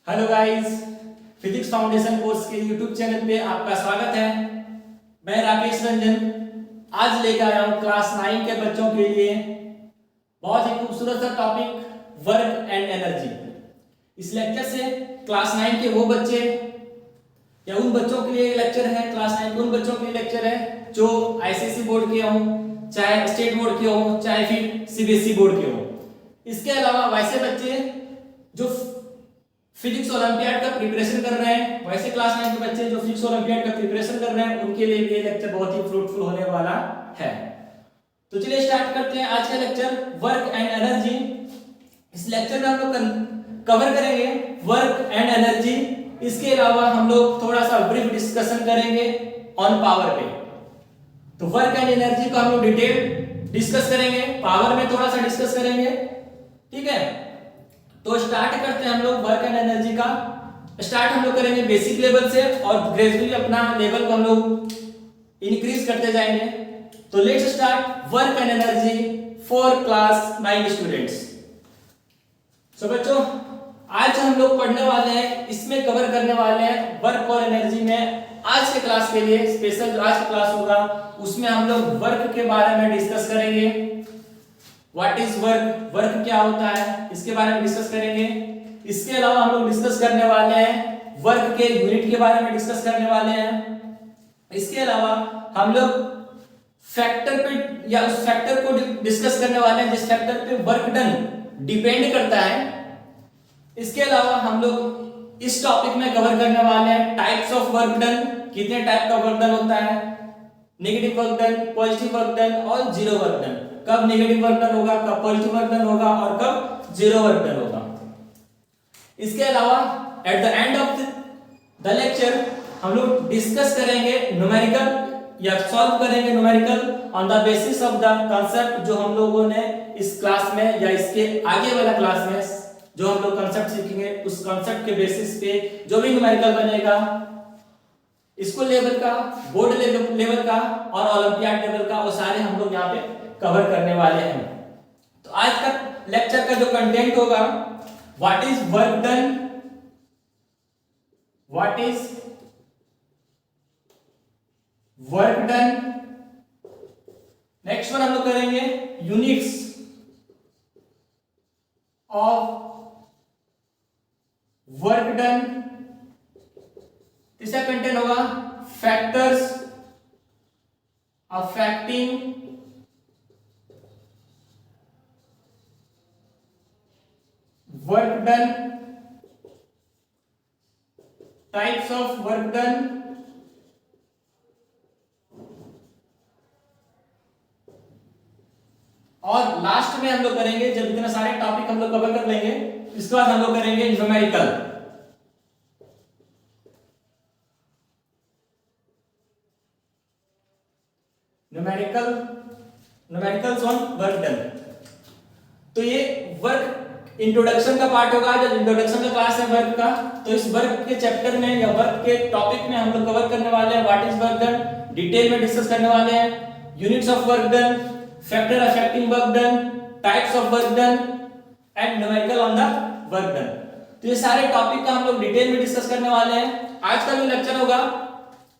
Hello guys, physics foundation course के YouTube channel पे आपका स्वागत है। मैं राकेश रंजन आज लेकर आया हूँ क्लास 9 के बच्चों के लिए बहुत ही खूबसूरत सा टॉपिक वर्क एंड एनर्जी। इस लेक्चर से क्लास 9 के वो बच्चे या उन बच्चों के लिए लेक्चर है, क्लास 9 के उन बच्चों के लिए लेक्चर है जो आईसीएसई बोर्ड के हों, चाहे स्टेट बोर्ड के हों, चाहे फिर सीबीएसई बोर्ड के हों। इसके अलावा वैसे बच्चे जो फिजिक्स ओलंपियाड का प्रिपरेशन कर रहे हैं, वैसे क्लास 9 के बच्चे जो फिजिक्स ओलंपियाड का प्रिपरेशन कर रहे हैं, उनके लिए ये लेक्चर बहुत ही फ्रूटफुल होने वाला है। तो चलिए स्टार्ट करते हैं आज का लेक्चर वर्क एंड एनर्जी। इस लेक्चर में हम लोग कवर करेंगे वर्क एंड एनर्जी। इसके अलावा हम लोग थोड़ा सा ब्रीफ डिस्कशन करेंगे ऑन पावर पे। तो वर्क एंड एनर्जी को हम लोग डिटेल डिस्कस करेंगे, पावर में थोड़ा सा डिस्कस करेंगे, ठीक है। तो स्टार्ट करते हैं हम लोग वर्क एंड एनर्जी का। स्टार्ट हम लोग करेंगे बेसिक लेवल से और ग्रेजुअली अपना लेवल को हम लोग इंक्रीज करते जाएंगे। तो let's start work and energy for class 9 students. So बच्चों, आज हम लोग पढ़ने वाले हैं, इसमें कवर करने वाले हैं वर्क और एनर्जी में। आज के क्लास के लिए स्पेशल जो आज का क्लास होगा उसमें हम लोग वर्क के बारे में डिस्कस करेंगे। व्हाट इज वर्क, वर्क क्या होता है, इसके बारे में डिस्कस करेंगे। इसके अलावा हम लोग डिस्कस करने वाले हैं वर्क के यूनिट के बारे में डिस्कस करने वाले हैं। इसके अलावा हम लोग फैक्टर पे या उस फैक्टर को डिस्कस करने वाले हैं जिस फैक्टर पे वर्क डन डिपेंड करता है। इसके अलावा हम लोग इस टॉपिक में कवर करने वाले हैं टाइप्स ऑफ वर्क डन, कितने टाइप का वर्क डन होता है, negative work done, positive work done और जीरो वर्क डन। कब नेगेटिव वर्क डन होगा, कब पॉजिटिव वर्क डन होगा और कब जीरो वर्क डन होगा। इसके अलावा at the end of the lecture हम लोग डिस्कस करेंगे न्यूमेरिकल या सॉल्व करेंगे numerical on the basis of the concept जो हम लोगों ने इस क्लास में या इसके आगे वाला क्लास में जो हम लोग कांसेप्ट सीखेंगे उस कांसेप्ट के बेसिस पे जो भी न्यूमेरिकल बनेगा, स्कूल लेवल का, बोर्ड लेवल का और ओलंपियाड लेवल का, वो सारे हम लोग यहाँ पे कवर करने वाले हैं। तो आज का लेक्चर का जो कंटेंट होगा what is work done, what is work done. Next one हम लोग करेंगे यूनिट्स ऑफ वर्क डन। तीसरा कंटेंट होगा factors affecting work done, types of work done और लास्ट में हम लोग करेंगे, जब इतने सारे टॉपिक हम लोग कवर कर लेंगे इसके बाद हम लोग करेंगे numerical. Numericals on work done. तो ये वर्क इंट्रोडक्शन का पार्ट होगा, जब इंट्रोडक्शन का क्लास है वर्क का, तो इस वर्क के चैप्टर में या वर्क के टॉपिक में हम लोग कवर करने वाले हैं what is work done, detail में डिस्कस करने वाले हैं units of work done, factor affecting work done, types of work done and numerical on the work done. तो ये सारे टॉपिक का हम लोग डिटेल में डिस्कस करने वाले हैं। आज का जो लेक्चर होगा,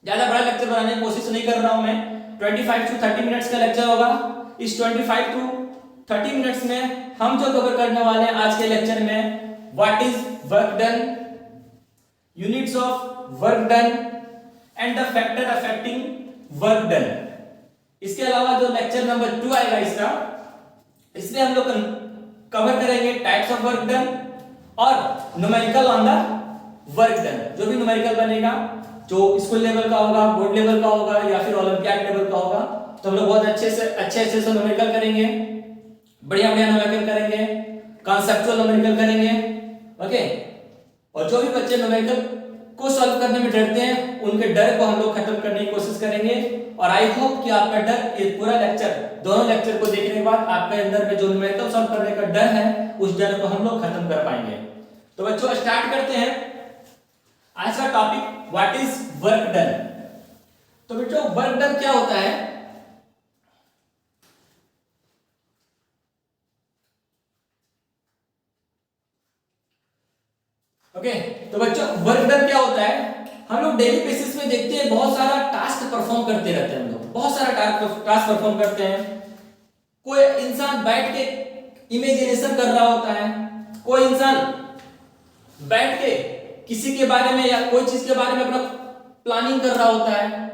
ज्यादा बड़ा लेक्चर बनाने की कोशिश नहीं कर रहा हूं मैं, 25 to 30 मिनट्स का लेक्चर होगा। इस 25 to 30 मिनट्स में हम जो कवर करने वाले हैं आज के लेक्चर में what is work done, units of work done and the factor affecting work done. इसके अलावा जो लेक्चर नंबर 2 आएगा इसमें हम लोग कवर करेंगे टाइप्स ऑफ वर्क डन और numerical on the work done. जो भी न्यूमेरिकल बनेगा, जो स्कूल लेवल का होगा, बोर्ड लेवल का होगा या फिर ओलंपियाड लेवल का होगा, तो हम लोग बहुत अच्छे से न्यूमेरिकल करेंगे, बढ़िया न्यूमेरिकल करेंगे, कॉन्सेप्चुअल न्यूमेरिकल करेंगे, ओके। और जो भी बच्चे न्यूमेरिकल को सॉल्व करने में डरते हैं उनके डर को हम लोग खत्म करने की कोशिश करेंगे। और आई होप कि आपका डर, ये पूरा लेक्चर, दोनों लेक्चर को देखने के बाद आपके अंदर में जो न्यूमेरिकल सॉल्व करने का डर है उस डर को हम लोग खत्म कर पाएंगे। तो बच्चों स्टार्ट करते हैं आज का topic what is work done. तो बच्चों वर्क डन क्या होता है? ओके, तो बच्चों वर्क डन क्या होता है, हम लोग डेली बेसिस में देखते हैं बहुत सारा टास्क परफॉर्म करते रहते हैं, हम लोग बहुत सारा टास्क परफॉर्म करते हैं। कोई इंसान बैठ के इमेजिनेशन कर रहा होता है, कोई इंसान बैठ के किसी के बारे में या कोई चीज के बारे में अपना प्लानिंग कर रहा होता है।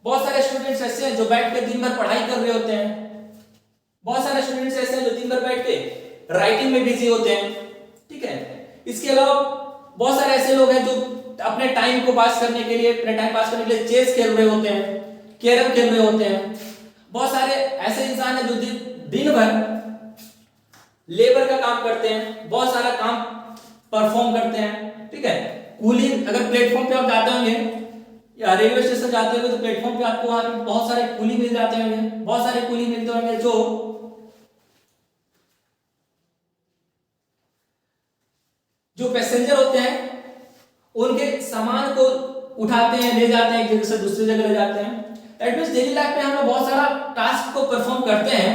बहुत सारे स्टूडेंट्स ऐसे हैं जो बैठ के दिन भर पढ़ाई कर रहे होते हैं, बहुत सारे स्टूडेंट्स ऐसे हैं जो दिन भर बैठ के राइटिंग में बिजी होते हैं, ठीक है। इसके अलावा बहुत सारे ऐसे लोग हैं जो अपने टाइम को पास करने के लिए, अपने टाइम पास करने के लिए चेस खेल रहे होते हैं, कैरम खेल रहे होते हैं। बहुत सारे ऐसे इंसान हैं जो दिन भर लेबर का काम करते हैं, बहुत सारा काम परफॉर्म करते हैं, ठीक है। कूली, अगर प्लेटफॉर्म पे आप जाते होंगे या रेलवे स्टेशन जाते होंगे तो प्लेटफॉर्म पे आपको वहां पे बहुत सारे कूली मिल जाते होंगे, बहुत सारे कूली मिलते होंगे जो पैसेंजर होते हैं उनके सामान को उठाते हैं, ले जाते हैं, एक जगह से दूसरी जगह ले जाते हैं। दैट मींस डेली लाइफ में हम लोग बहुत सारा टास्क को परफॉर्म करते हैं।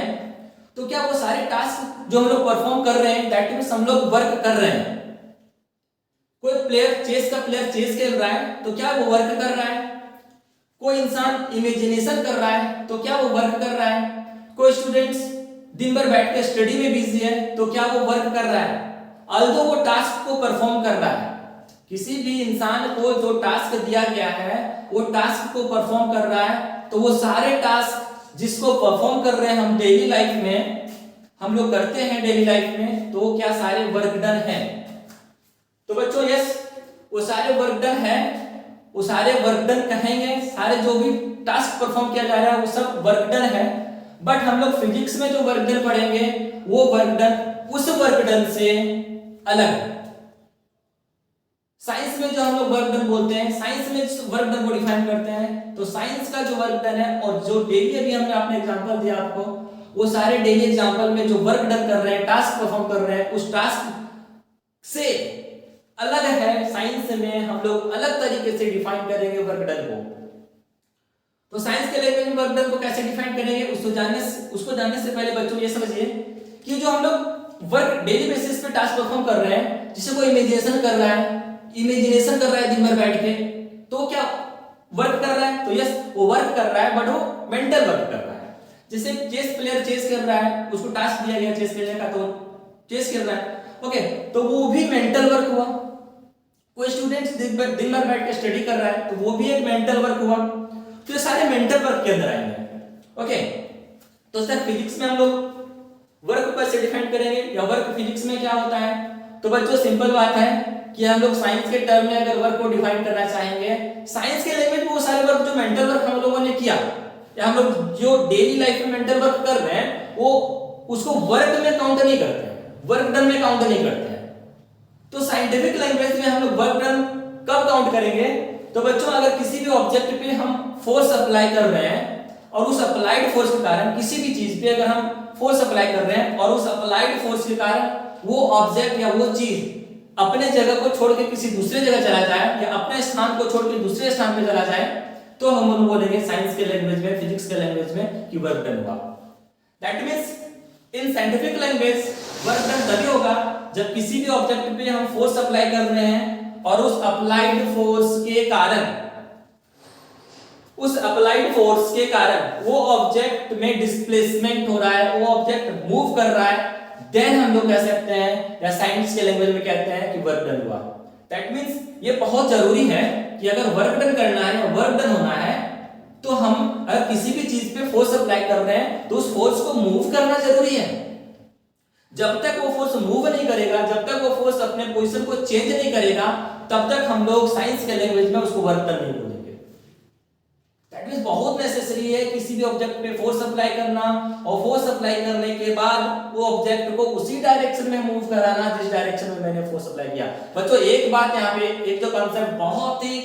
तो क्या वो सारे टास्क जो हम लोग परफॉर्म कर रहे हैं, दैट मींस हम लोग वर्क कर रहे हैं। कोई प्लेयर चेस का प्लेयर चेस खेल रहा है तो क्या वो वर्क कर रहा है। कोई इंसान इमेजिनेशन कर रहा है तो क्या वो वर्क कर रहा है। कोई स्टूडेंट्स दिन भर बैठ के स्टडी में बिजी है तो क्या वो वर्क कर रहा है, ऑल्दो वो टास्क को परफॉर्म कर रहा है। किसी भी इंसान को जो टास्क दिया गया है वो टास्क को परफॉर्म कर रहा है, तो वो सारे टास्क जिसको परफॉर्म कर रहे हैं हम डेली लाइफ में, हम लोग करते हैं डेली लाइफ में, तो क्या सारे वर्क डन है। तो बच्चों यस, वो सारे वर्क डन है, वो सारे वर्क डन कहेंगे, सारे जो भी टास्क परफॉर्म किया जा रहा है वो सब वर्क डन है। बट हम लोग फिजिक्स में जो वर्क डन पढ़ेंगे वो वर्क डन उस वर्क डन से अलग है। साइंस में जो हम लोग वर्क डन बोलते हैं, साइंस में वर्क डन को डिफाइन करते हैं, तो साइंस का जो वर्क डन है और जो डेली अभी हमने आपने एग्जांपल दिया आपको, वो सारे डेली एग्जांपल में जो वर्क डन कर रहे हैं, टास्क परफॉर्म कर रहे हैं, उस टास्क से अलग है। साइंस में हम लोग अलग तरीके से डिफाइन करेंगे वर्क डन को। तो साइंस के लैंग्वेज में वर्क डन को कैसे डिफाइन करेंगे उसको जानने से पहले बच्चों ये समझिए कि जो हम लोग वर्क डेली बेसिस पे टास्क परफॉर्म कर रहे हैं, जैसे कोई इमेजिनेशन कर रहा है दिन भर बैठ के, तो क्या वर्क कर रहा है। तो यस, वो वर्क कर रहा है बट वो मेंटल वर्क कर रहा है। जैसे चेस प्लेयर चेस खेल रहा है, उसको टास्क दिया गया चेस खेलने का, तो चेस खेल रहा है, ओके, तो वो भी मेंटल वर्क हुआ। कोई स्टूडेंट्स दिन भर बैठ के स्टडी कर रहा है तो वो भी एक मेंटल वर्क हुआ। तो ये सारे मेंटल वर्क के अंदर आएंगे, ओके। तो सर फिजिक्स में हम लोग वर्क को कैसे डिफाइन करेंगे या वर्क फिजिक्स में क्या होता है। तो बच्चों सिंपल बात है कि हम लोग साइंस के टर्म में अगर वर्क को डिफाइन करना चाहेंगे, साइंस के लैंग्वेज में वो सारे वर्क जो मेंटल वर्क हम लोगों ने किया या हम लोग जो डेली लाइफ में मेंटल वर्क कर रहे हैं, वो उसको वर्क में काउंट नहीं करते हैं, वर्क डन में काउंट नहीं करते हैं। तो साइंटिफिक लैंग्वेज में हम लोग वर्क डन कब काउंट करेंगे। तो बच्चों अगर किसी भी ऑब्जेक्ट पे हम फोर्स अप्लाई कर रहे हैं और उस अप्लाइड फोर्स के कारण किसी भी चीज पे अगर हम फोर्स अप्लाई कर रहे हैं और उस अप्लाइड फोर्स के कारण वो ऑब्जेक्ट या वो चीज अपने जगह को छोड़ के किसी दूसरे जगह चला जाए या अपने स्थान को छोड़ के दूसरे स्थान पे चला जाए, तो हम उनको बोलेंगे साइंस के लैंग्वेज में, फिजिक्स के लैंग्वेज में कि वर्क डन हुआ। That means in scientific language work done तभी होगा जब किसी भी ऑब्जेक्ट पे हम फोर्स अप्लाई कर रहे हैं और उस अप्लाइड फोर्स के कारण वो ऑब्जेक्ट में डिस्प्लेसमेंट हो रहा है, वो ऑब्जेक्ट मूव कर रहा है, देन हम लोग कह सकते हैं या साइंस के लैंग्वेज में कहते हैं कि वर्क डन हुआ। दैट मींस ये बहुत जरूरी है कि अगर वर्क डन करना है, वर्क डन होना है, तो हम अगर किसी भी चीज पे फोर्स अप्लाई कर रहे हैं तो उस फोर्स को मूव करना जरूरी है। जब तक वो फोर्स मूव नहीं करेगा, जब तक वो फोर्स अपने पोजीशन को चेंज नहीं करेगा, तब तक हम लोग साइंस के लैंग्वेज में उसको वर्क डन नहीं बोलेंगे। दैट मींस बहुत नेसेसरी है किसी भी ऑब्जेक्ट पे फोर्स अप्लाई करना और फोर्स अप्लाई करने के बाद वो ऑब्जेक्ट को उसी डायरेक्शन में मूव कराना जिस डायरेक्शन में मैंने फोर्स अप्लाई किया। बच्चों एक बात यहाँ पे, एक जो कांसेप्ट बहुत ही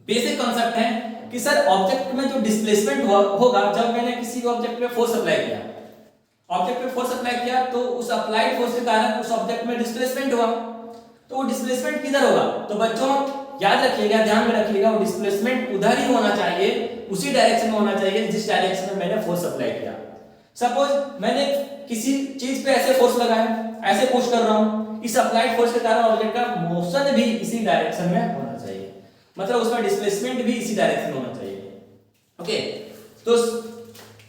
बेसिक कांसेप्ट है कि सर ऑब्जेक्ट में जो डिस्प्लेसमेंट होगा जब मैंने किसी भी ऑब्जेक्ट पे फोर्स अप्लाई किया, ऑब्जेक्ट पे फोर्स अप्लाई किया तो उस अप्लाइड फोर्स के कारण उस ऑब्जेक्ट में डिस्प्लेसमेंट हुआ, तो वो डिस्प्लेसमेंट किधर होगा। तो बच्चों याद रखिएगा, ध्यान में रखिएगा, वो डिस्प्लेसमेंट उधर ही होना चाहिए, उसी डायरेक्शन में होना चाहिए जिस डायरेक्शन में मैंने फोर्स अप्लाई किया। सपोज मैंने किसी चीज पे ऐसे फोर्स लगाया, ऐसे पुश कर रहा हूं, इस अप्लाइड फोर्स के कारण ऑब्जेक्ट का मोशन भी इसी डायरेक्शन में होना चाहिए, मतलब उसका डिस्प्लेसमेंट भी इसी डायरेक्शन में होना चाहिए। ओके, तो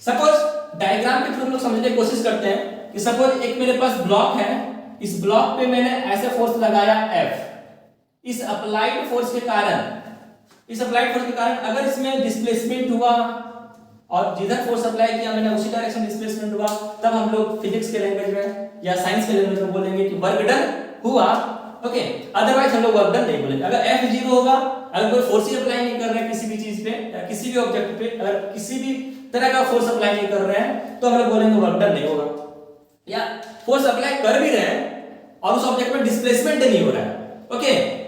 सपोज डायग्राम के थ्रू हम लोग समझने की कोशिश करते हैं कि सपोज एक मेरे पास ब्लॉक है, इस ब्लॉक पे मैंने ऐसे फोर्स लगाया F, इस अप्लाइड फोर्स के कारण अगर इसमें डिस्प्लेसमेंट हुआ और जिधर फोर्स अप्लाई किया मैंने उसी डायरेक्शन डिस्प्लेसमेंट हुआ, तब हम लोग फिजिक्स के लैंग्वेज में या साइंस के लैंग्वेज में बोलेंगे कि वर्क डन हुआ। ओके, अदरवाइज हम लोग वर्क डन नहीं बोलेंगे। अगर F 0 होगा, अगर कोई फोर्स ही अप्लाई नहीं कर रहे हैं किसी भी चीज पे या किसी भी ऑब्जेक्ट पे, अगर किसी भी तरह का फोर्स अप्लाई नहीं कर रहे हैं, तो हम लोग बोलेंगे वर्क डन नहीं होगा। या फोर्स अप्लाई कर भी रहे हैं और उस ऑब्जेक्ट में डिस्प्लेसमेंट नहीं हो रहा है, ओके,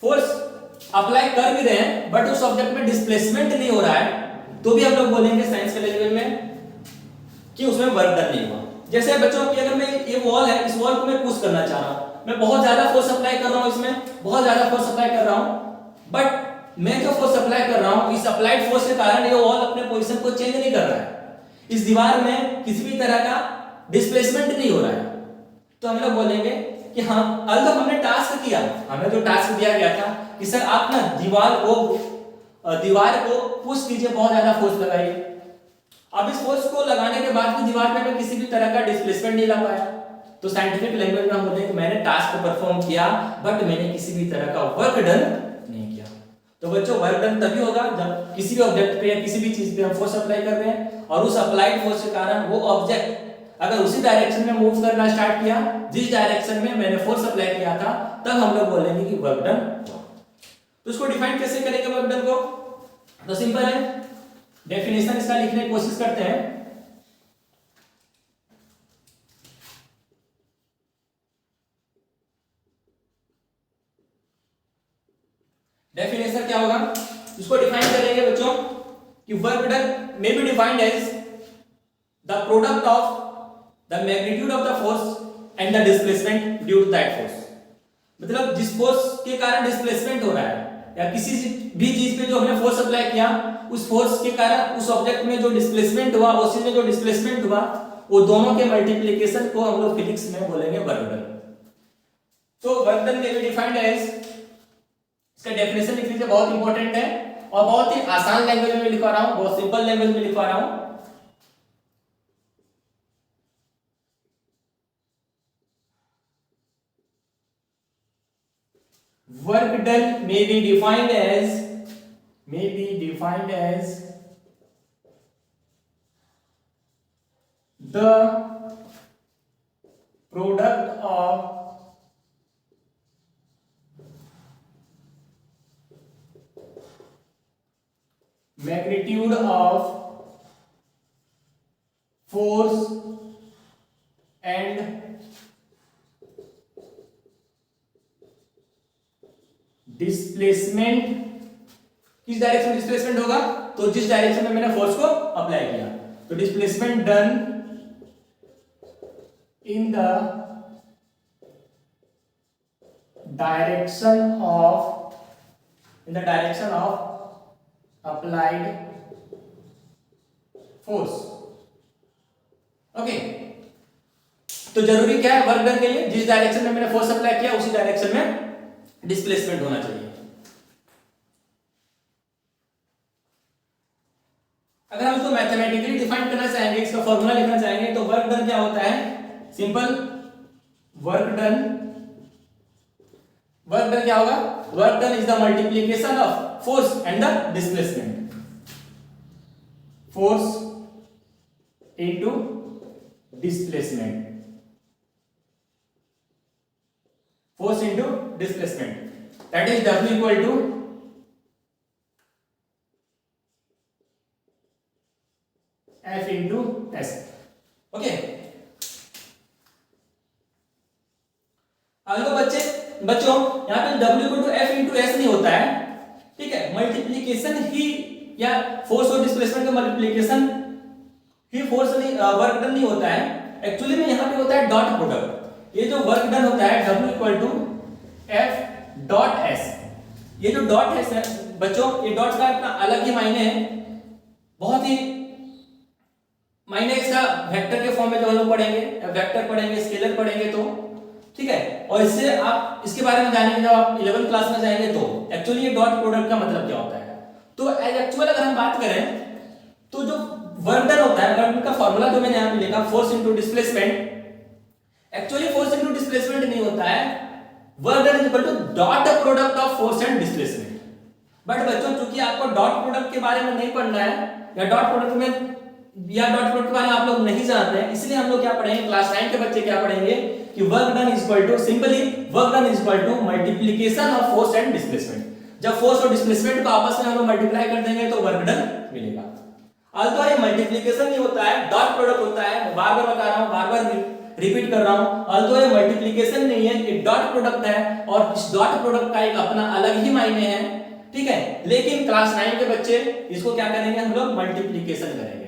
फोर्स अप्लाई कर भी रहे हैं बट उस ऑब्जेक्ट में डिस्प्लेसमेंट नहीं हो रहा है, तो भी हम लोग बोलेंगे साइंस के लैंग्वेज में कि उसमें वर्क डन नहीं हुआ। जैसे बच्चों की अगर मैं ये वॉल है, इस वॉल को मैं पुश करना चाह रहा हूं, मैं बहुत ज्यादा फोर्स अप्लाई कर रहा हूं, इसमें बहुत ज्यादा फोर्स अप्लाई कर रहा हूं, बट मैं जो फोर्स अप्लाई कर रहा हूं इस अप्लाइड फोर्स के कारण ये वॉल अपने पोजीशन को चेंज नहीं कर रहा है, इस दीवार में किसी भी तरह का डिस्प्लेसमेंट नहीं हो रहा है, तो हम लोग बोलेंगे कि हाँ, अगर हमने टास्क किया, हमें जो टास्क दिया गया था कि सर आप ना दीवार को पुश कीजिए, बहुत ज्यादा फोर्स लगाइए। अब इस फोर्स को लगाने के बाद भी दीवार पे मैं किसी भी तरह का डिस्प्लेसमेंट नहीं ला पाया, तो साइंटिफिक लैंग्वेज में हम बोलते हैं कि मैंने टास्क परफॉर्म किया बट मैंने किसी भी तरह का वर्क डन नहीं किया। तो बच्चों, वर्क डन तभी होगा जब किसी भी ऑब्जेक्ट पे या किसी भी चीज पे हम फोर्स अप्लाई कर रहे हैं और उस अप्लाइड फोर्स के कारण वो ऑब्जेक्ट अगर उसी डायरेक्शन में मूव करना स्टार्ट किया जिस डायरेक्शन में मैंने फोर्स अप्लाई किया था, तब हम लोग बोलेंगे कि वर्क डन। तो इसको डिफाइन कैसे करेंगे वर्क डन को? तो सिंपल है, डेफिनेशन इसका लिखने की कोशिश करते हैं। डेफिनेशन क्या होगा, इसको डिफाइन करेंगे बच्चों कि work done may be defined as the product of the magnitude of the force and the displacement due to that force। मतलब जिस फोर्स के कारण डिस्प्लेसमेंट हो रहा है या किसी भी चीज पे जो हमने फोर्स अप्लाई किया, उस फोर्स के कारण उस ऑब्जेक्ट में जो डिस्प्लेसमेंट हुआ, उसी में जो डिस्प्लेसमेंट हुआ, वो दोनों के मल्टीप्लिकेशन को हम लोग फिजिक्स में बोलेंगे वर्क डन। तो वर्क डन में भी डिफाइंड एज, इसका डेफिनेशन लिख लीजिए, बहुत इंपॉर्टेंट है और बहुत ही आसान लैंग्वेज में लिखवा रहा हूं, बहुत सिंपल लैंग्वेज में लिखवा रहा हूं। Work done may be defined as the product of magnitude of force and displacement. किस डायरेक्शन में डिस्प्लेसमेंट होगा? तो जिस डायरेक्शन में मैंने फोर्स को अप्लाई किया, तो displacement done in the direction of applied force. Okay, तो जरूरी क्या है वर्क डन के लिए? जिस डायरेक्शन में मैंने फोर्स अप्लाई किया उसी डायरेक्शन में डिस्प्लेसमेंट होना चाहिए। अगर हम इसको मैथमेटिकली डिफाइन करना चाहेंगे, इसका फॉर्मूला लिखना चाहेंगे, तो वर्क डन क्या होता है? सिंपल, वर्क डन क्या होगा? Work done is the multiplication of force and the displacement. Force into displacement, force into displacement, that is W equal to F into S। Okay, अब बच्चों यहाँ पे W equal to F into S नहीं होता है, ठीक है, multiplication ही या फोर्स और डिस्प्लेसमेंट का मल्टीप्लीकेशन ही फोर्स नहीं, वर्क डन नहीं होता है। एक्चुअली में यहाँ पे होता है डॉट प्रोडक्ट। ये जो वर्क डन होता है W equal to F dot S, ये जो डॉट है बच्चों ये डॉट्स का अपना अलग ही मायने है, बहुत ही मायने इसका वेक्टर के फॉर्म में जो हम लोग पढ़ेंगे, वेक्टर पढ़ेंगे, स्केलर पढ़ेंगे तो ठीक है। और इससे आप इसके बारे में जानेंगे जब आप 11th क्लास में जाएंगे तो एक्चुअली ये डॉट प्रोडक्ट का मतलब क्या होता है। तो एक्चुअल अगर हम बात करें तो जो वर्क डन होता है, वर्क का फॉर्मूला जो मैंने यहाँ पे लिखा force into displacement, actually force into displacement नहीं होता है, work done is equal to dot product of force and displacement. But बच्चों चूंकि आपको डॉट प्रोडक्ट के बारे में नहीं पढ़ना है या डॉट प्रोडक्ट के बारे में आप लोग नहीं जानते हैं, इसलिए हम लोग क्या पढ़ेंगे, क्लास 9 के बच्चे क्या पढ़ेंगे कि work done is equal to simply work done is equal to multiplication of force and displacement. जब फोर्स और डिस्प्लेसमेंट को आपस में हम लोग मल्टीप्लाई कर देंगे तो वर्क डन मिलेगा। अल्टो ये मल्टीप्लिकेशन नहीं होता है, डॉट प्रोडक्ट होता है। बार बार बता रहा हूं, बार बार रिपीट कर रहा हूं, अल्टो ये मल्टीप्लिकेशन नहीं है, ये डॉट प्रोडक्ट है और इस डॉट प्रोडक्ट का एक अपना अलग ही मायने है, ठीक है। लेकिन क्लास 9 के बच्चे इसको क्या करेंगे, हम लोग मल्टीप्लिकेशन करेंगे।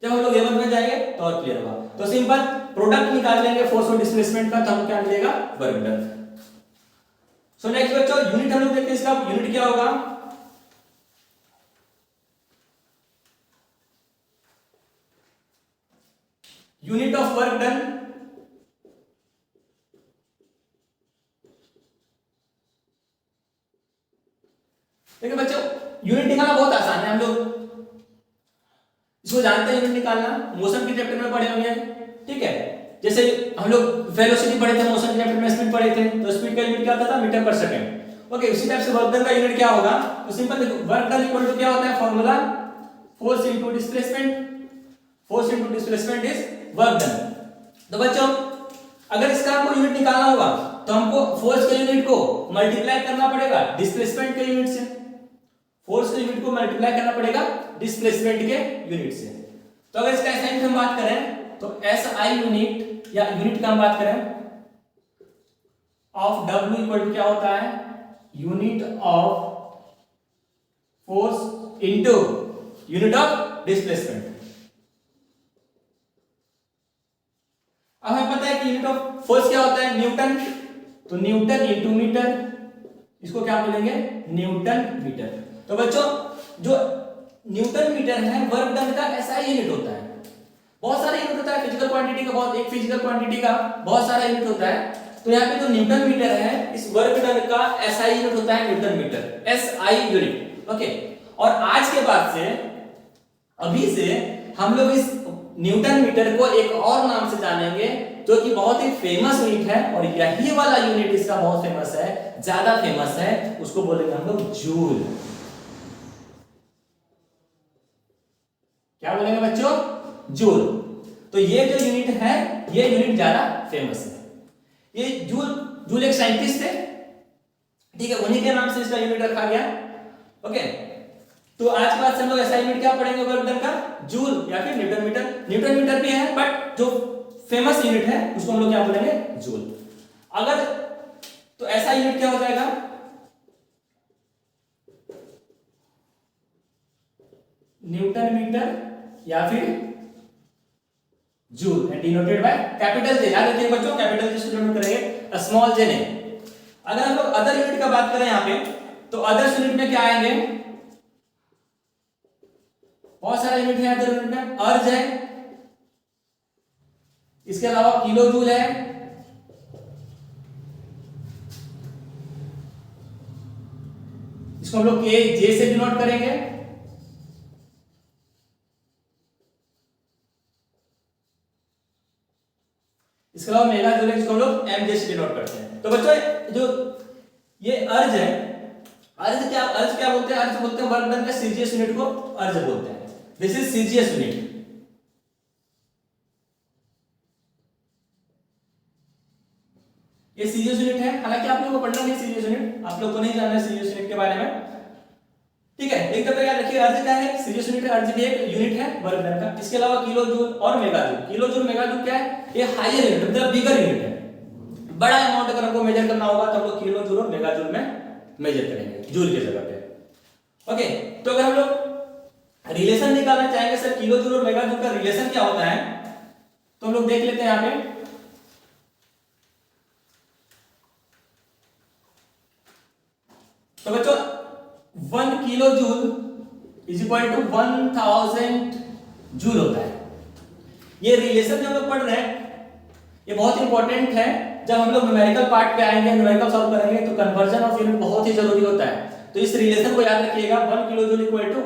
जब हम लोग 11th में जाएंगे तो और क्लियर होगा। तो सिंपल प्रोडक्ट निकाल लेंगे फोर्स और डिस्प्लेसमेंट का, तो हमको क्या मिलेगा, वर्क डन। सो नेक्स्ट बच्चों यूनिट हम लोग देखते हैं, इसका यूनिट क्या होगा। यूनिट ऑफ वर्क डन, देखिए बच्चों यूनिट निकालना बहुत आसान है, हम लोग इसको जानते हैं। यूनिट निकालना मोशन के चैप्टर में पढ़े होंगे, ठीक है। जैसे हम लोग वेलोसिटी पढ़े थे, मोशन के चैप्टर में स्पीड पढ़े थे, तो स्पीड का यूनिट क्या होता था, मीटर पर सेकंड। ओके, उसी टाइप से वर्क डन का यूनिट क्या होगा, तो simple work done equal to क्या होता है, formula force into displacement, force into displacement is work done. तो बच्चों अगर इसका हमको यूनिट निकालना होगा तो हमको फोर्स के यूनिट को मल्टीप्लाई करना पड़ेगा डिस्प्लेसमेंट के यूनिट से, फोर्स के यूनिट को मल्टीप्लाई करना पड़ेगा डिस्प्लेसमेंट के यूनिट से। तो अगर इसका एसआई हम बात करें तो एसआई यूनिट या यूनिट का हम बात करें ऑफ डब्ल्यू इक्वल टू क्या होता है, unit of force into unit of displacement. अब हमें पता है कि यूनिट ऑफ फोर्स क्या होता है, न्यूटन, तो न्यूटन इनटू मीटर, इसको क्या बोलेंगे, न्यूटन मीटर। तो बच्चों जो न्यूटन मीटर है वर्क डन का एसआई यूनिट होता है। बहुत सारे यूनिट होता है फिजिकल क्वांटिटी का, बहुत एक फिजिकल क्वांटिटी का बहुत सारा यूनिट होता है। तो यहाँ पे जो न्यूटन मीटर है इस वर्क डन का एसआई यूनिट होता है newton metre, SI unit. Okay, और आज के बाद से अभी से हम लोग इस न्यूटन मीटर को एक और नाम से जानेंगे जो कि बहुत ही फेमस यूनिट है, और यही वाला यूनिट इसका बहुत फेमस है, ज्यादा फेमस है, उसको बोलेंगे हम लोग जूल। क्या बोलेंगे बच्चों, जूल। तो ये जो यूनिट है ये यूनिट ज्यादा फेमस है। ये जूल एक साइंटिस्ट थे, ठीक है, उन्हीं के नाम से इसका यूनिट रखा गया। ओके, तो आज के बाद से हम लोग ऐसा यूनिट क्या पढ़ेंगे वर्क डन का, जूल या फिर न्यूटन मीटर। न्यूटन मीटर भी है बट जो फेमस यूनिट है उसको हम लोग क्या बोलेंगे, जूल। अगर तो ऐसा यूनिट क्या हो जाएगा, न्यूटन मीटर या फिर joule and denoted by capital J. याद रखिए बच्चों, कैपिटल जे से डिनोट करेंगे, स्मॉल जे नहीं। अगर हम लोग अदर यूनिट का बात करें यहाँ पे, तो अदर यूनिट में क्या आएंगे, बहुत सारे यूनिट है अदर यूनिट में। अर्ज है, इसके अलावा किलो जूल है, इसको हम लोग के जे से डिनोट करेंगे। इसके अलावा मेगा जूल है, जिसको हम लोग एम जे से डिनोट करते हैं। तो बच्चों जो ये अर्ज है, अर्ज क्या बोलते हैं, अर्ज बोलते हैं वर्क डन का सीजीएस यूनिट को अर्ज बोलते हैं। This is CGS unit. ये सीजीएस यूनिट है, हालांकि आप लोगों को पढ़ना नहीं सीजीएस यूनिट, आप लोग को नहीं जानना है सीजीएस यूनिट के बारे में, ठीक है। एक दफा याद रखिए, अर्ज क्या है, सीजीएस यूनिट है, अर्ज भी एक यूनिट है वर्क डन का। इसके अलावा किलो जूल और mega joule. Kilo joule mega joule क्या है, ये हायर यूनिट मतलब बिगर यूनिट है। बड़ा अमाउंट अगर हमको मेजर करना होगा तो हम लोग किलो जूल और मेगा जूल में मेजर करेंगे, जूल की जगह पे। ओके, तो अगर हम लोग रिलेशन निकालना चाहेंगे सर किलो जूल और मेगा जूल का रिलेशन क्या होता है, तो हम लोग देख लेते हैं यहां पे। तो बच्चों 1 kilo joule is equal to 1000 joule होता है। ये रिलेशन जो हम लोग पढ़ रहे हैं ये बहुत इंपॉर्टेंट है। जब हम लोग न्यूमेरिकल पार्ट पे आएंगे, न्यूमेरिकल सॉल्व करेंगे तो कन्वर्जन ऑफ यूनिट बहुत ही जरूरी होता है। तो इस रिलेशन को याद रखिएगा, 1 kilo joule equal to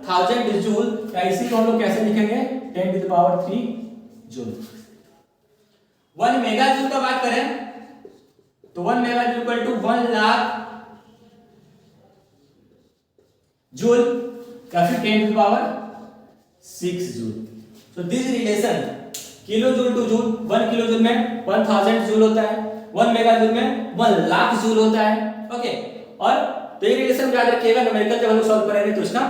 1000 joule. या इसी को हम लोग कैसे लिखेंगे, 10 to the power 3 joule. 1 mega joule का बात करें तो 1 mega joule equal to 1 lakh joule या फिर 10 to the power 6 joule. So this relation kilo joule to joule, 1 kilo joule में 1000 जूल होता है, 1 मेगा जूल में 1 लाख जूल होता है। ओके, और तो ये रिलेशन याद रखिएगा, न्यूमेरिकल जब हम लोग सॉल्व करेंगे तो इसका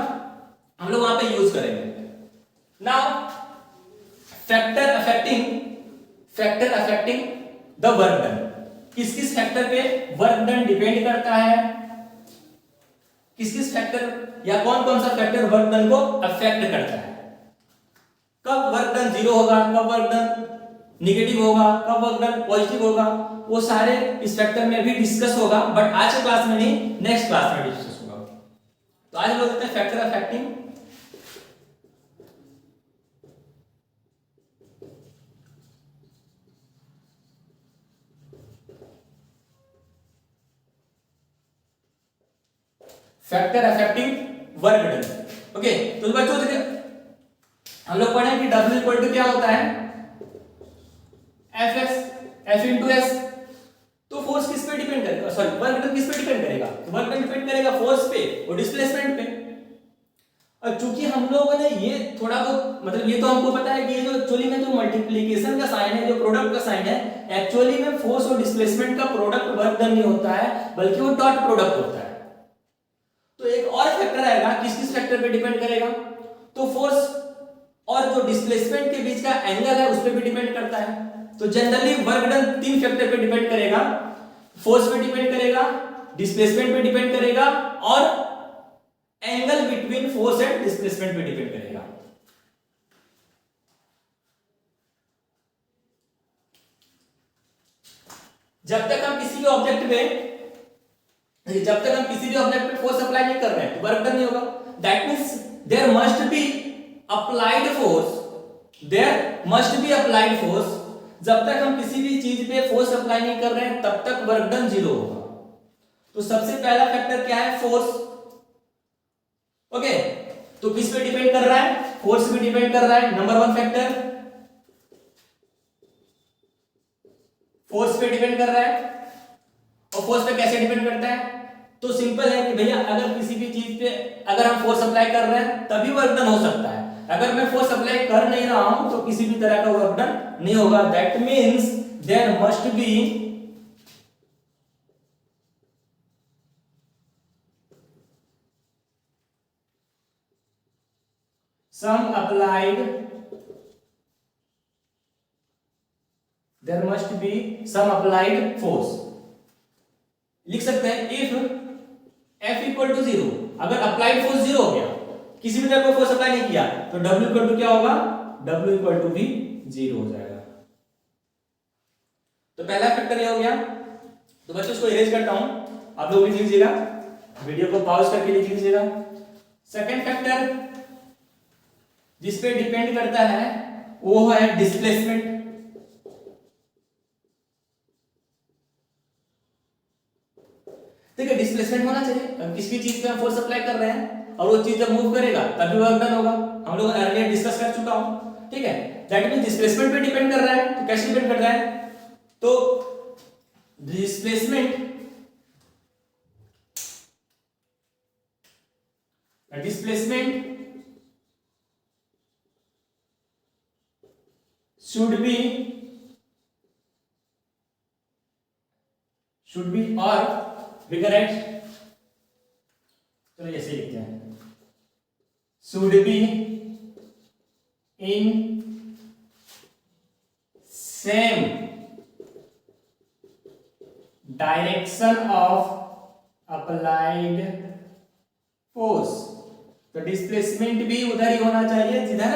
हम लोग वहां पे यूज करेंगे। Now factor affecting the work done. किस किस फैक्टर पे वर्क डन डिपेंड करता है, किस किस फैक्टर या कौन कौन सा फैक्टर वर्क डन को अफेक्ट करता है। कब वर्क डन 0 होगा, कब वर्क डन नेगेटिव होगा, कब वर्क डन पॉजिटिव होगा, वो सारे इस फैक्टर में भी डिस्कस होगा, बट आज के क्लास में नहीं, नेक्स्ट क्लास में डिस्कस होगा। तो आज हम लोग देखते हैं factor affecting work done. Okay, तो बच्चों हम लोग पढ़े कि W इक्वल टू क्या होता है, F इंटू एस। तो फोर्स किस पे डिपेंड करेगा, सॉरी वर्क डन किस पे डिपेंड करेगा, तो वर्क डन डिपेंड करेगा फोर्स पे और डिस्प्लेसमेंट पे। और चूंकि हम लोगों ने ये थोड़ा बहुत मतलब ये तो हमको पता है कि ये जो एक्चुअली में जो मल्टीप्लिकेशन का साइन है, जो प्रोडक्ट का साइन है, एक्चुअली में फोर्स और डिस्प्लेसमेंट का प्रोडक्ट वर्क डन नहीं होता है, बल्कि वो डॉट प्रोडक्ट होता है। तो एक और फैक्टर आएगा, किस किस फैक्टर पे डिपेंड करेगा, तो फोर्स और जो डिस्प्लेसमेंट के बीच का एंगल है उस पर भी डिपेंड करता है। तो जनरली वर्क डन 3 फैक्टर पे डिपेंड करेगा, फोर्स पे डिपेंड करेगा, डिस्प्लेसमेंट पे डिपेंड करेगा और angle between force and displacement पे डिपेंड करेगा। जब तक हम किसी भी ऑब्जेक्ट पे फोर्स अप्लाई नहीं कर रहे हैं तो वर्क डन नहीं होगा। That means there must be applied force. जब तक हम किसी भी चीज पे फोर्स अप्लाई नहीं कर रहे हैं तब तक वर्क डन 0 होगा। तो सबसे पहला फैक्टर क्या है, फोर्स। ओके, तो किस पे डिपेंड कर रहा है, फोर्स पे डिपेंड कर रहा है। नंबर 1 फैक्टर फोर्स पे डिपेंड कर रहा है। और फोर्स पे कैसे डिपेंड करता है, तो सिंपल है कि भैया अगर किसी भी चीज पे अगर हम फोर्स अप्लाई कर रहे हैं तभी वर्क डन हो सकता है। अगर मैं फोर्स अप्लाई कर नहीं रहा हूं तो किसी भी तरह का वर्क डन नहीं होगा। That means there must be some applied force। लिख सकते हैं इफ F इक्वल टू 0, अगर अप्लाइड फोर्स 0 हो गया, किसी भी तरह का फोर्स अप्लाई नहीं किया, तो W इक्वल टू क्या होगा, W इक्वल टू भी 0 हो जाएगा। तो पहला फैक्टर ये हो गया। तो बच्चों इसको इरेज करता हूं, आप लोग लिख लीजिएगा, वीडियो को पॉज करके लिख लीजिएगा। सेकंड फैक्टर जिस पे डिपेंड करता है वो है डिस्प्लेसमेंट। ठीक है, डिस्प्लेसमेंट होना चाहिए। अब किसी भी चीज पे हम फोर्स अप्लाई कर रहे हैं और वो चीज जब मूव करेगा तभी वर्क डन होगा। हम लोग अर्लियर डिस्कस कर चुका हूं। ठीक है, दैट मींस डिस्प्लेसमेंट पे डिपेंड कर रहा है। तो कैसे डिपेंड कर रहा है, तो displacement should be or bigger at, चलो ऐसे लिखते हैं, should be in same direction of applied force। तो डिस्प्लेसमेंट भी उधर ही होना चाहिए जिधर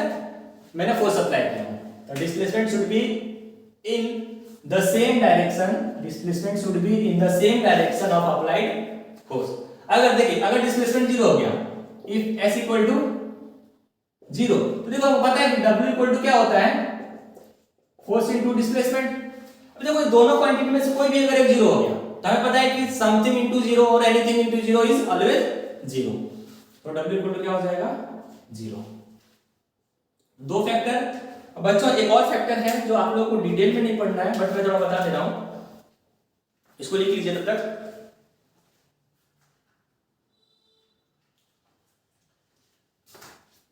मैंने फोर्स अप्लाई किया। तो displacement should be in the same direction, displacement should be in the same direction of applied force. अगर देखिए अगर डिस्प्लेसमेंट जीरो हो गया, if s equal to zero, तो देखो हमको पता है कि डब्ल्यू इक्वल टू क्या होता है, फोर्स इनटू डिस्प्लेसमेंट। अब देखो दोनों क्वांटिटी में से कोई भी अगर एक जीरो हो गया तो हमें पता है कि समथिंग इनटू जीरो और anything into zero is always zero, तो डब्ल्यू इक्वल टू क्या हो जाएगा, जीरो। दो फैक्टर। बच्चों एक और फैक्टर है जो आप लोगों को डिटेल में नहीं पढ़ना है, बट मैं थोड़ा बता दे रहा हूं, इसको लिख लीजिए तब तक।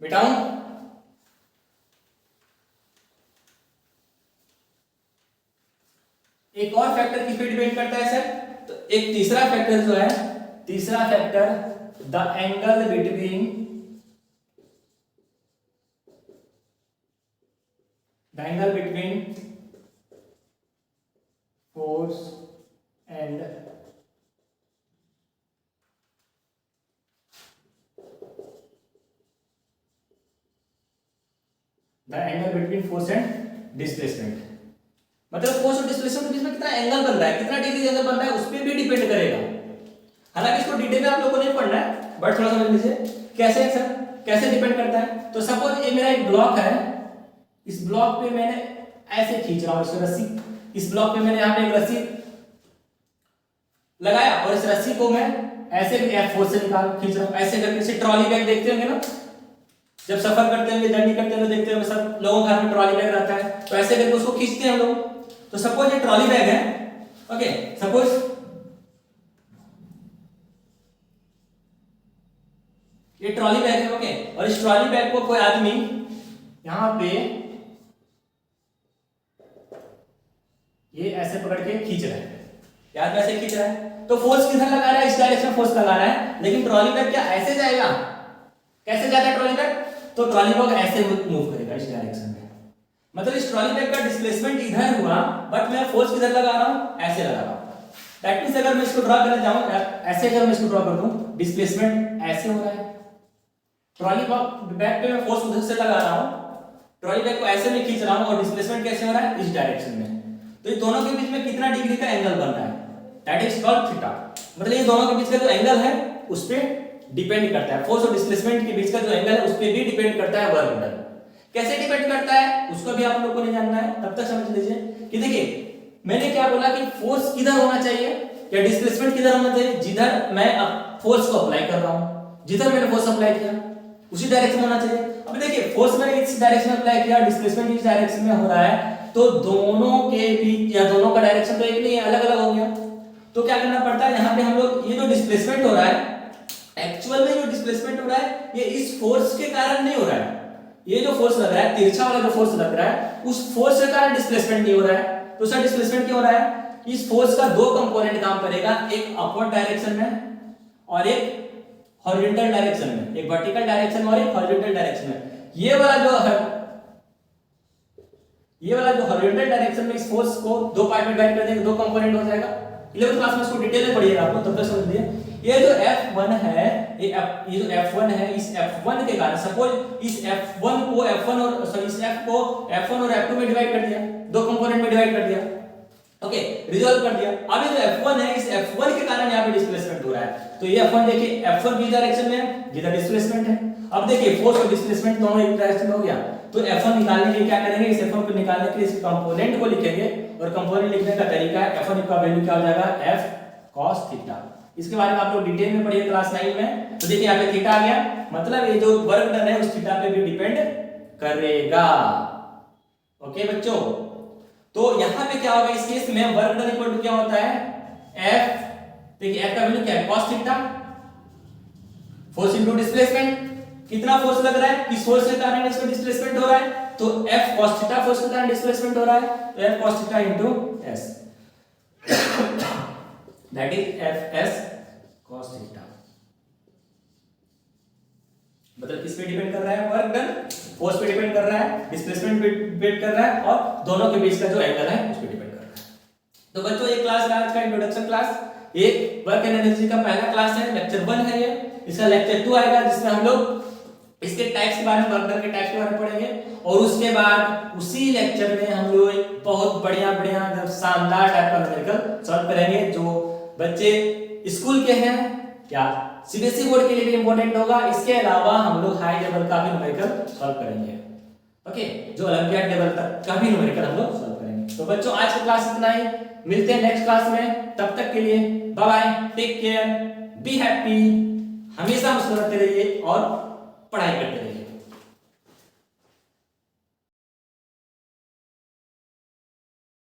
बेटाऊं एक और फैक्टर किस पे डिपेंड करता है सर, तो एक तीसरा फैक्टर जो है, तीसरा factor the angle between force and force and displacement. मतलब फोर्स और डिस्प्लेसमेंट के बीच में कितना एंगल बन रहा है, कितना डिग्री एंगल बन रहा है, उस पर भी डिपेंड करेगा। हालांकि इसको डिटेल में आप लोगों को नहीं पढ़ना है, बट थोड़ा समझ लीजिए कैसे सर, कैसे डिपेंड करता है। तो सपोज ये मेरा एक ब्लॉक है, इस ब्लॉक पे मैंने ऐसे खींच रहा हूं इसको रस्सी, इस ब्लॉक पे मैंने यहां पे एक रस्सी लगाया और इस रस्सी को मैं ऐसे एफ फोर्स से निकाल खींच रहा हूं, ऐसे करके। इसे ट्रॉली बैग देखते होंगे ना, जब सफर करते होंगे, जर्नी करते होंगे, देखते होंगे सब लोगों के घर में ट्रॉली बैग रहता है, तो ऐसे करके उसको खींचते हैं हम लोग। तो सपोज ये ट्रॉली बैग है, ओके, सपोज ये ट्रॉली बैग है, ओके, और इस ट्रॉली बैग को कोई आदमी यहां पे ये ऐसे पकड़ के खींच रहा है, यार ऐसे खींच रहा है, तो फोर्स किधर लगा रहा है, इस डायरेक्शन में फोर्स लगा रहा है, लेकिन ट्रॉली बैग क्या ऐसे जाएगा, कैसे जाता है ट्रॉली बैग, तो ट्रॉली बैग ऐसे मूव करेगा इस डायरेक्शन में। मतलब इस ट्रॉली बैग का डिस्प्लेसमेंट इधर हुआ, बट मैं फोर्स किधर लगा रहा हूं, ऐसे लगा रहा हूं। दैट मींस अगर मैं इसको ड्रॉ करने जाऊं ऐसे, अगर मैं इसको ड्रॉ कर दूं, डिस्प्लेसमेंट ऐसे हो रहा है, ट्रॉली बैग पे मैं फोर्स उधर से लगा रहा हूं, ट्रॉली बैग को ऐसे में खींच रहा हूं, और डिस्प्लेसमेंट कैसे हो रहा है, इस डायरेक्शन में। तो ये दोनों के बीच में कितना डिग्री का एंगल बन रहा है, दैट इज कॉल्ड थीटा। मतलब ये दोनों के बीच का जो एंगल है उस पे डिपेंड करता है, फोर्स और डिस्प्लेसमेंट के बीच का जो एंगल है उस पे भी डिपेंड करता है वर्क डन। कैसे डिपेंड करता है उसको भी आप लोगों को नहीं जानना है, तब तक समझ लीजिए कि देखिए मैंने क्या बोला कि फोर्स किधर होना चाहिए या डिस्प्लेसमेंट किधर होना चाहिए, जिधर मैं फोर्स को अप्लाई कर रहा हूं, जिधर मैंने फोर्स अप्लाई किया उसी डायरेक्शन में होना चाहिए। अब देखिए फोर्स मैंने इस डायरेक्शन में अप्लाई किया, डिस्प्लेसमेंट इस डायरेक्शन में हो रहा है, तो दोनों के बीच या दोनों का डायरेक्शन तो एक नहीं है, अलग अलग हो गया। तो क्या करना पड़ता है, यहाँ पे हम लोग ये जो डिस्प्लेसमेंट हो रहा है, एक्चुअल में जो डिस्प्लेसमेंट हो रहा है ये इस फोर्स के कारण नहीं हो रहा है, ये जो फोर्स लग रहा है, तिरछा वाला जो फोर्स लग रहा है, उस फोर्स के कारण डिस्प्लेसमेंट नहीं हो रहा है। तो सर डिस्प्लेसमेंट क्यों हो रहा है, इस फोर्स का दो कंपोनेंट काम करेगा, एक अपवर्ड डायरेक्शन में और एक हॉरिजॉन्टल डायरेक्शन में, एक वर्टिकल डायरेक्शन में और एक हॉरिजॉन्टल डायरेक्शन में। ये वाला जो हॉरिजॉन्टल डायरेक्शन में इस फोर्स को दो पार्ट में डिवाइड कर देंगे, दो कंपोनेंट हो जाएगा। 11th क्लास में इसको डिटेल में पढ़िएगा आप लोग, तब तक समझ लीजिए। ये जो F1 है, ये जो F1 है, इस F1 के कारण सपोज इस F1 को F1 और सॉरी इस F को F1 और F2 में डिवाइड कर दिया, दो कंपोनेंट में डिवाइड कर दिया, ओके, रिजॉल्व कर दिया। अब ये जो F1 है, इस F1 के कारण यहाँ पे डिस्प्लेसमेंट हो रहा है, तो ये F1 देखिए, F1 किस डायरेक्शन में है, जिधर डिस्प्लेसमेंट है। अब देखिए फोर्स और डिस्प्लेसमेंट दोनों एक डायरेक्शन में हो गया, तो F1 निकालने के लिए क्या करेंगे, इस F1 को निकालने के लिए इस कंपोनेंट को लिखेंगे, और कंपोनेंट लिखने का तरीका है F1 का वैल्यू क्या हो जाएगा, F cos थीटा। इसके बारे में आप लोग डिटेल में पढ़िए क्लास 9 में। तो देखिए यहाँ पे थीटा आ गया, मतलब ये जो वर्क डन है उस थीटा पे भी डिपेंड करेगा, ओके बच्चों। तो यहाँ पे क्या होगा, इस केस में वर्क डन इक्वल टू क्या होता है, F, देखिए F का वैल्यू क्या है, cos theta, force into displacement, कितना फोर्स लग रहा है, किस फोर्स के कारण इसको डिस्प्लेसमेंट हो रहा है, तो F cos थीटा फोर्स के कारण डिस्प्लेसमेंट हो रहा है, तो F cos theta into S, that is Fs cos theta. मतलब किस पे डिपेंड कर रहा है, वर्क डन, फोर्स पे डिपेंड कर रहा है, डिस्प्लेसमेंट पे डिपेंड कर रहा है, और दोनों के बीच का जो एंगल है उस पे डिपेंड कर रहा है। तो बच्चों ये क्लास आज का इंट्रोडक्शन क्लास, एक वर्क एनालिसिस का पहला क्लास है, लेक्चर 1 है ये। इसका लेक्चर 2 आएगा जिसमें हम लोग इसके टाइप्स के बारे में, वर्क डन के टाइप्स के बारे में पढ़ेंगे, और उसके बाद उसी लेक्चर में हम लोग एक बहुत बढ़िया शानदार टाइप का न्यूमेरिकल सॉल्व करेंगे, जो बच्चे स्कूल के हैं क्या सीबीएसई बोर्ड के लिए भी इंपॉर्टेंट होगा। इसके अलावा हम लोग हाई लेवल का भी न्यूमेरिकल सॉल्व करेंगे। ओके, जो ओलंपियाड लेवल तक का भी न्यूमेरिकल हम लोग सॉल्व करेंगे। तो बच्चों आज की क्लास इतना ही, मिलते हैं नेक्स्ट क्लास में। तब तक के लिए bye bye, take care, be happy, हमेशा मुस्कुराते रहिए और पढ़ाई करते